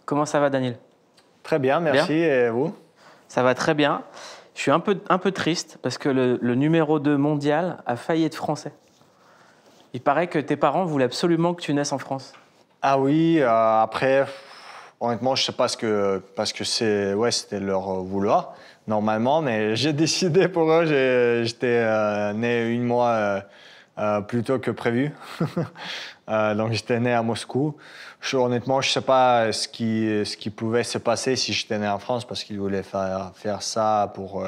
Comment ça va, Daniel? Très bien, merci. Bien. Et vous? Ça va très bien. Je suis un peu triste parce que le numéro 2 mondial a failli être français. Il paraît que tes parents voulaient absolument que tu naisses en France. Ah oui, après, honnêtement, je sais pas parce que c'était leur vouloir, normalement, mais j'ai décidé pour eux, j'étais né 1 mois plus tôt que prévu. Donc j'étais né à Moscou. Honnêtement, je sais pas ce qui pouvait se passer si j'étais né en France parce qu'ils voulaient faire ça pour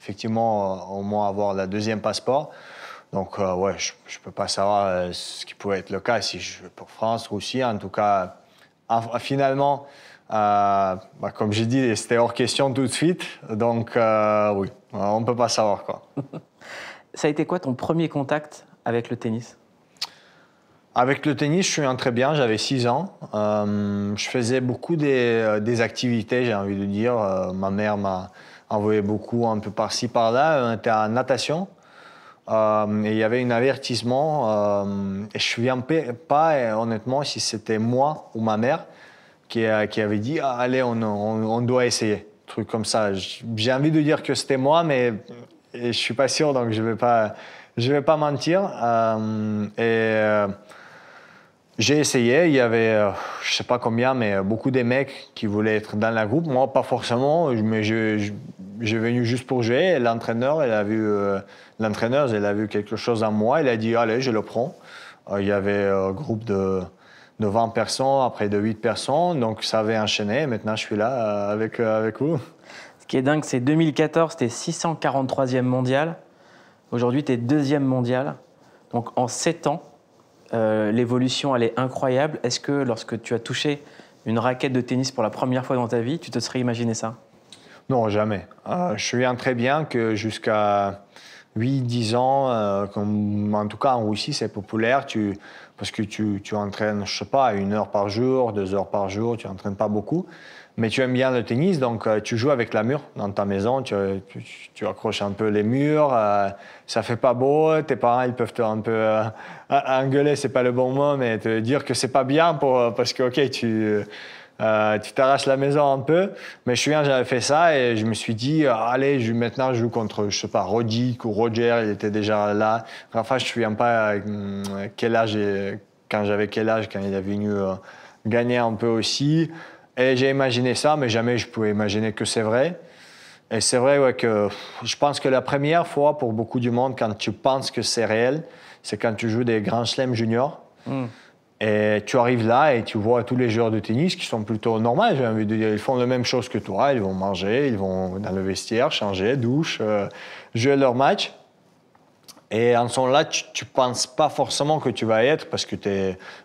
effectivement au moins avoir le deuxième passeport. Donc ouais, je peux pas savoir ce qui pouvait être le cas si je vais pour France, Russie. En tout cas, finalement, comme j'ai dit, c'était hors question tout de suite. Donc oui, on peut pas savoir quoi. Ça a été quoi ton premier contact avec le tennis? Avec le tennis, je suis entré bien, j'avais 6 ans. Je faisais beaucoup des activités, j'ai envie de dire. Ma mère m'a envoyé beaucoup un peu par-ci, par-là. On était en natation. Et il y avait un avertissement. Et je ne me souviens pas, honnêtement, si c'était moi ou ma mère qui avait dit ah, « Allez, on doit essayer ». Truc comme ça. J'ai envie de dire que c'était moi, mais je ne suis pas sûr, donc je vais pas mentir. J'ai essayé, il y avait, je ne sais pas combien, mais beaucoup de mecs qui voulaient être dans la groupe. Moi, pas forcément, mais j'ai venu juste pour jouer. Et l'entraîneur, elle a vu quelque chose en moi. Elle a dit, allez, je le prends. Il y avait un groupe de 20 personnes, après de 8 personnes. Donc, ça avait enchaîné. Maintenant, je suis là avec vous. Ce qui est dingue, c'est 2014, tu es 643e mondial. Aujourd'hui, tu es 2e mondial. Donc, en 7 ans, l'évolution, elle est incroyable. Est-ce que lorsque tu as touché une raquette de tennis pour la première fois dans ta vie, tu te serais imaginé ça? Non, jamais. Je me souviens très bien que jusqu'à 8-10 ans, en tout cas en Russie, c'est populaire. Parce que tu entraînes, je sais pas, 1 heure par jour, 2 heures par jour, tu n'entraînes pas beaucoup. Mais tu aimes bien le tennis, donc tu joues avec la mur dans ta maison, tu accroches un peu les murs, ça fait pas beau, tes parents ils peuvent te un peu engueuler, c'est pas le bon mot, mais te dire que c'est pas bien parce que ok, tu t'arraches la maison un peu. Mais je me souviens, j'avais fait ça et je me suis dit, allez, maintenant je joue contre, je sais pas, Roddick ou Roger, il était déjà là. Enfin, je me souviens pas quel âge, quand il est venu gagner un peu aussi. Et j'ai imaginé ça, mais jamais je pouvais imaginer que c'est vrai. Et c'est vrai ouais, que je pense que la première fois pour beaucoup du monde, quand tu penses que c'est réel, c'est quand tu joues des grands chelems juniors. Et tu arrives là et tu vois tous les joueurs de tennis qui sont plutôt normaux, j'ai envie de dire. Ils font la même chose que toi, ils vont manger, ils vont dans le vestiaire, changer, douche, jouer leur match. Et en ce moment-là, tu ne penses pas forcément que tu vas y être parce que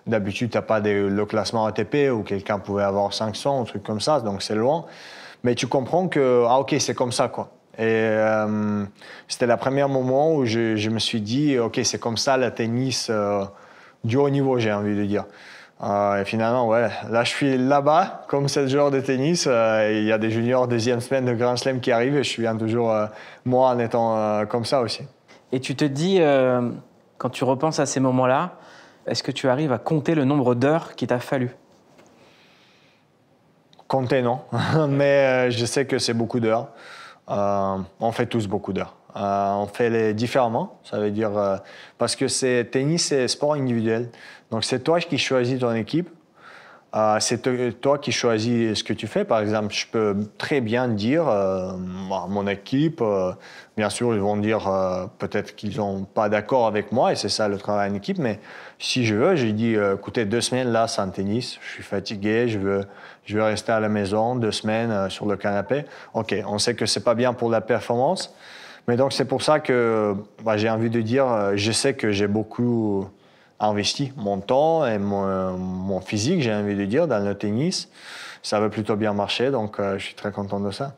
d'habitude, tu n'as pas le classement ATP où quelqu'un pouvait avoir 500, un truc comme ça, donc c'est loin. Mais tu comprends que, ah ok, c'est comme ça, quoi. Et c'était le premier moment où je me suis dit, ok, c'est comme ça le tennis du haut niveau, j'ai envie de dire. Et finalement, ouais, là, je suis là-bas, comme c'est le joueur de tennis. Il y a des juniors deuxième semaine de Grand Chelem qui arrivent et je suis toujours, moi, en étant comme ça aussi. Et tu te dis, quand tu repenses à ces moments-là, est-ce que tu arrives à compter le nombre d'heures qu'il t'a fallu? Compter, non. Mais je sais que c'est beaucoup d'heures. On fait tous beaucoup d'heures. On fait les différemment. Ça veut dire... parce que tennis, c'est sport individuel. Donc, c'est toi qui choisis ton équipe. C'est toi qui choisis ce que tu fais. Par exemple, je peux très bien dire, mon équipe, bien sûr, ils vont dire peut-être qu'ils sont pas d'accord avec moi, et c'est ça le travail en équipe, mais si je veux, je dis, écoutez, 2 semaines là sans tennis, je suis fatigué, je veux rester à la maison, 2 semaines sur le canapé. Ok, on sait que c'est pas bien pour la performance, mais donc c'est pour ça que j'ai envie de dire, je sais que j'ai beaucoup investi mon temps et mon physique, j'ai envie de dire, dans le tennis. Ça va plutôt bien marcher, donc je suis très content de ça.